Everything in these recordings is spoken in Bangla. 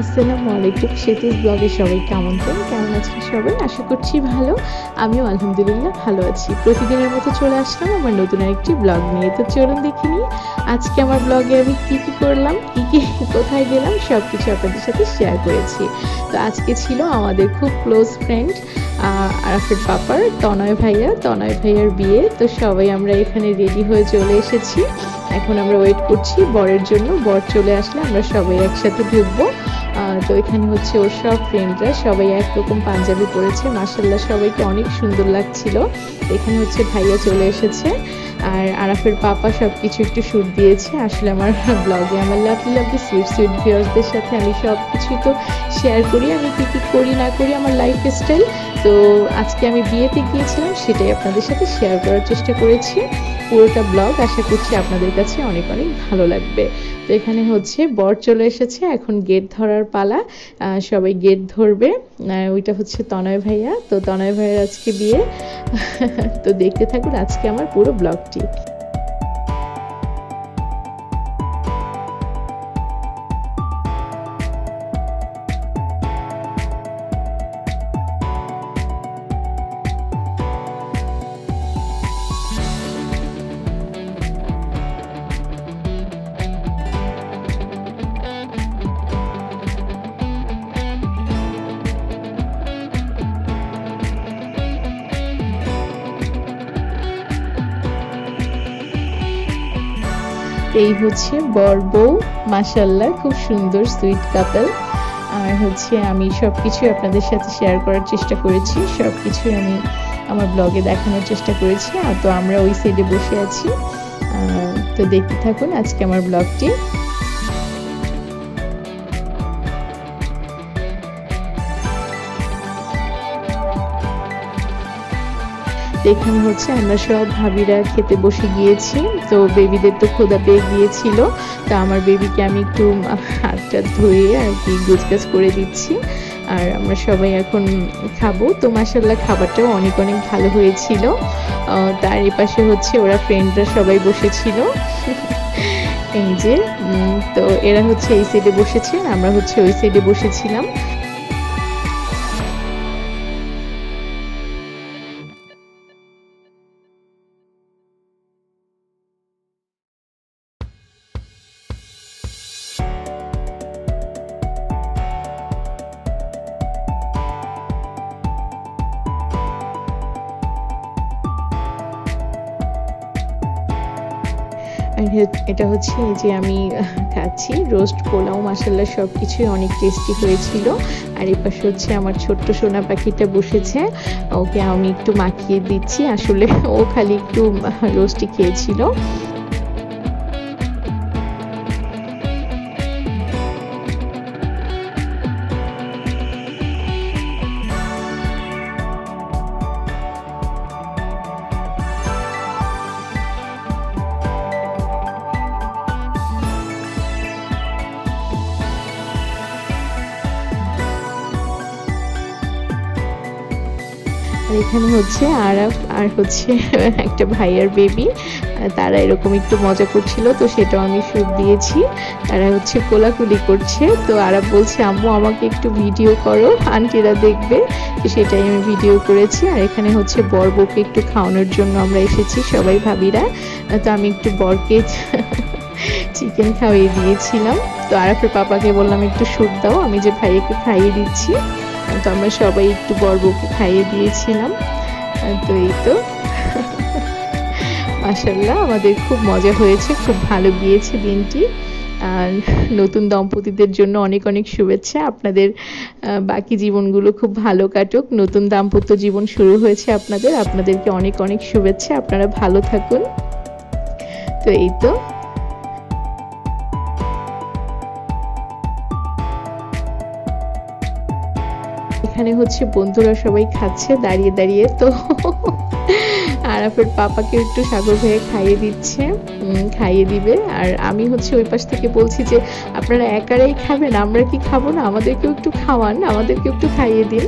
আসসালামু আলাইকুম, সেতুস ব্লগে সবাইকে আমন্ত্রণ। কেমন আছেন সবাই? আশা করছি ভালো। আমিও আলহামদুলিল্লাহ ভালো আছি। প্রতিদিনের মতো চলে আসলাম আমার নতুন আরেকটি ব্লগ নিয়ে। তো চলুন দেখে নিই আজকে আমার ব্লগে আমি কি করলাম, কি কোথায় গেলাম, সব কিছু আপনাদের সাথে শেয়ার করেছি। তো আজকে ছিল আমাদের খুব ক্লোজ ফ্রেন্ড আরাফের পাপার তনয় ভাইয়ার বিয়ে। তো সবাই আমরা এখানে রেডি হয়ে চলে এসেছি। এখন আমরা ওয়েট করছি বরের জন্য। বর চলে আসলে আমরা সবাই একসাথে ঢুকবো। তো এখানে হচ্ছে ওর সব ফ্রেন্ডরা সবাই একরকম পাঞ্জাবি পরেছে, মাশাআল্লাহ সবাইকে অনেক সুন্দর লাগছিল। এখানে হচ্ছে ভাইয়া চলে এসেছে আর আরাফের পাপা সব কিছু একটু শ্যুট দিয়েছে। আসলে আমার ব্লগে আমার লাভলি সুইট ভিউয়ার্সদের সাথে আমি সব কিছুই তো শেয়ার করি, আমি কী করি না করি আমার লাইফস্টাইল। তো আজকে আমি বিয়েতে গিয়েছিলাম, সেটাই আপনাদের সাথে শেয়ার করার চেষ্টা করেছি। পুরোটা ব্লগ আশা করছি আপনাদের কাছে অনেক ভালো লাগবে। তো এখানে হচ্ছে বর চলে এসেছে, এখন গেট ধরার পালা। সবাই গেট ধরবে। ওইটা হচ্ছে তনয় ভাইয়া। তো তনয় ভাইয়ের আজকে বিয়ে। তো দেখতে থাকুন আজকে আমার পুরো ব্লগটি। এই হচ্ছে বর বউ, মাশাআল্লাহ খুব সুন্দর সুইট কাপল। আর হচ্ছে আমি সবকিছু আপনাদের সাথে শেয়ার করার চেষ্টা করেছি, সবকিছু আমি আমার ব্লগে দেখানোর চেষ্টা করেছি। আর তো আমরা ওই সাইডে বসে আছি। তো দেখতে থাকুন আজকে আমার ব্লগটি। এখানে হচ্ছে আমরা সব ভাবিরা খেতে বসে গিয়েছি। তো বেবিদের তো ক্ষুধা পেয়ে গিয়েছিল, তো আমার বেবিকে আমি একটু হাতটা ধুয়ে আর কি গোছগাছ করে দিচ্ছি। আর আমরা সবাই এখন খাবো। তো মাশাআল্লাহ খাবারটাও অনেক ভালো হয়েছিল। তার এপাশে হচ্ছে ওরা ফ্রেন্ডরা সবাই বসেছিল। এই যে তো এরা হচ্ছে এই সাইডে বসেছে, আমরা হচ্ছে ওই সাইডে বসেছিলাম। এটা হচ্ছে এই যে আমি খাচ্ছি রোস্ট পোলাও, মাশাআল্লাহ সবকিছুই অনেক টেস্টি হয়েছিল। আর এই পাশে হচ্ছে আমার ছোট্ট সোনা পাখিটা বসেছে, ওকে আমি একটু মাখিয়ে দিচ্ছি। আসলে ও খালি একটু রোস্টই খেয়েছিল। আর এখানে হচ্ছে আরাফ আর হচ্ছে একটা ভাইয়ার বেবি, তারা এরকম একটু মজা করছিল, তো সেটাও আমি শুট দিয়েছি। তারা হচ্ছে কোলাকুলি করছে। তো আরাফ বলছে আম্মু আমাকে একটু ভিডিও করো, আন্টিরা দেখবে। তো সেটাই আমি ভিডিও করেছি। আর এখানে হচ্ছে বর বউকে একটু খাওয়ানোর জন্য আমরা এসেছি সবাই ভাবিরা। তো আমি একটু বরকে চিকেন খাইয়ে দিয়েছিলাম। তো আরাফের পাপাকে বললাম একটু শুট দাও, আমি যে ভাইয়াকে খাইয়ে দিচ্ছি। তো আমরা সবাই একটু বর বউকে খাইয়ে দিয়েছিলাম। তো এই তো মাশাআল্লাহ আমাদের খুব মজা হয়েছে, খুব ভালো গিয়েছে দিনটি। আর নতুন দম্পতিদের জন্য অনেক শুভেচ্ছা। আপনাদের বাকি জীবনগুলো খুব ভালো কাটুক। নতুন দাম্পত্য জীবন শুরু হয়েছে আপনাদেরকে অনেক শুভেচ্ছা। আপনারা ভালো থাকুন। তো এই তো এখানে হচ্ছে বন্ধুরা সবাই খাচ্ছে দাঁড়িয়ে। তো আরাফের পাপাকে একটু সাগর ভাইয়া খাইয়ে দিচ্ছে, খাইয়ে দিবে। আর আমি হচ্ছে ওই পাশ থেকে বলছি যে আপনারা একারাই খাবেন, আমরা কি খাবো না, আমাদেরকেও একটু খাওয়ান, আমাদেরকেও একটু খাইয়ে দিন।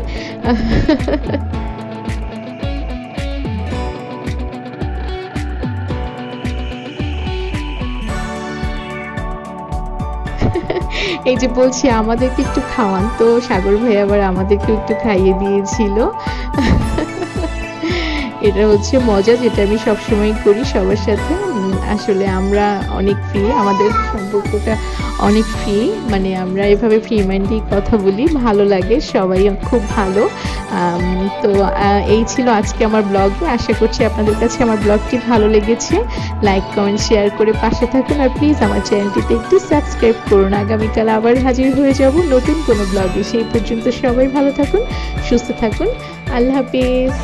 এই যে বলছি আমাদেরকে একটু খাওয়ান, তো সাগর ভাই আবার আমাদেরকে একটু খাইয়ে দিয়েছিল। এটা হচ্ছে মজা, যেটা আমি সবসময় করি সবার সাথে। আসলে আমরা অনেক ফ্রি, আমাদের সম্পর্কটা অনেক ফ্রি, মানে আমরা এভাবে ফ্রি মাইন্ডেই কথা বলি, ভালো লাগে, সবাই খুব ভালো। তো এই ছিল আজকে আমার ব্লগ। আশা করছি আপনাদের কাছে আমার ব্লগটি ভালো লেগেছে। লাইক কমেন্ট শেয়ার করে পাশে থাকুন, আর প্লিজ আমার চ্যানেলটিতে একটু সাবস্ক্রাইব করুন। আগামীকাল আবার হাজির হয়ে যাব নতুন কোনো ব্লগে। সেই পর্যন্ত সবাই ভালো থাকুন, সুস্থ থাকুন। আল্লাহ হাফিজ।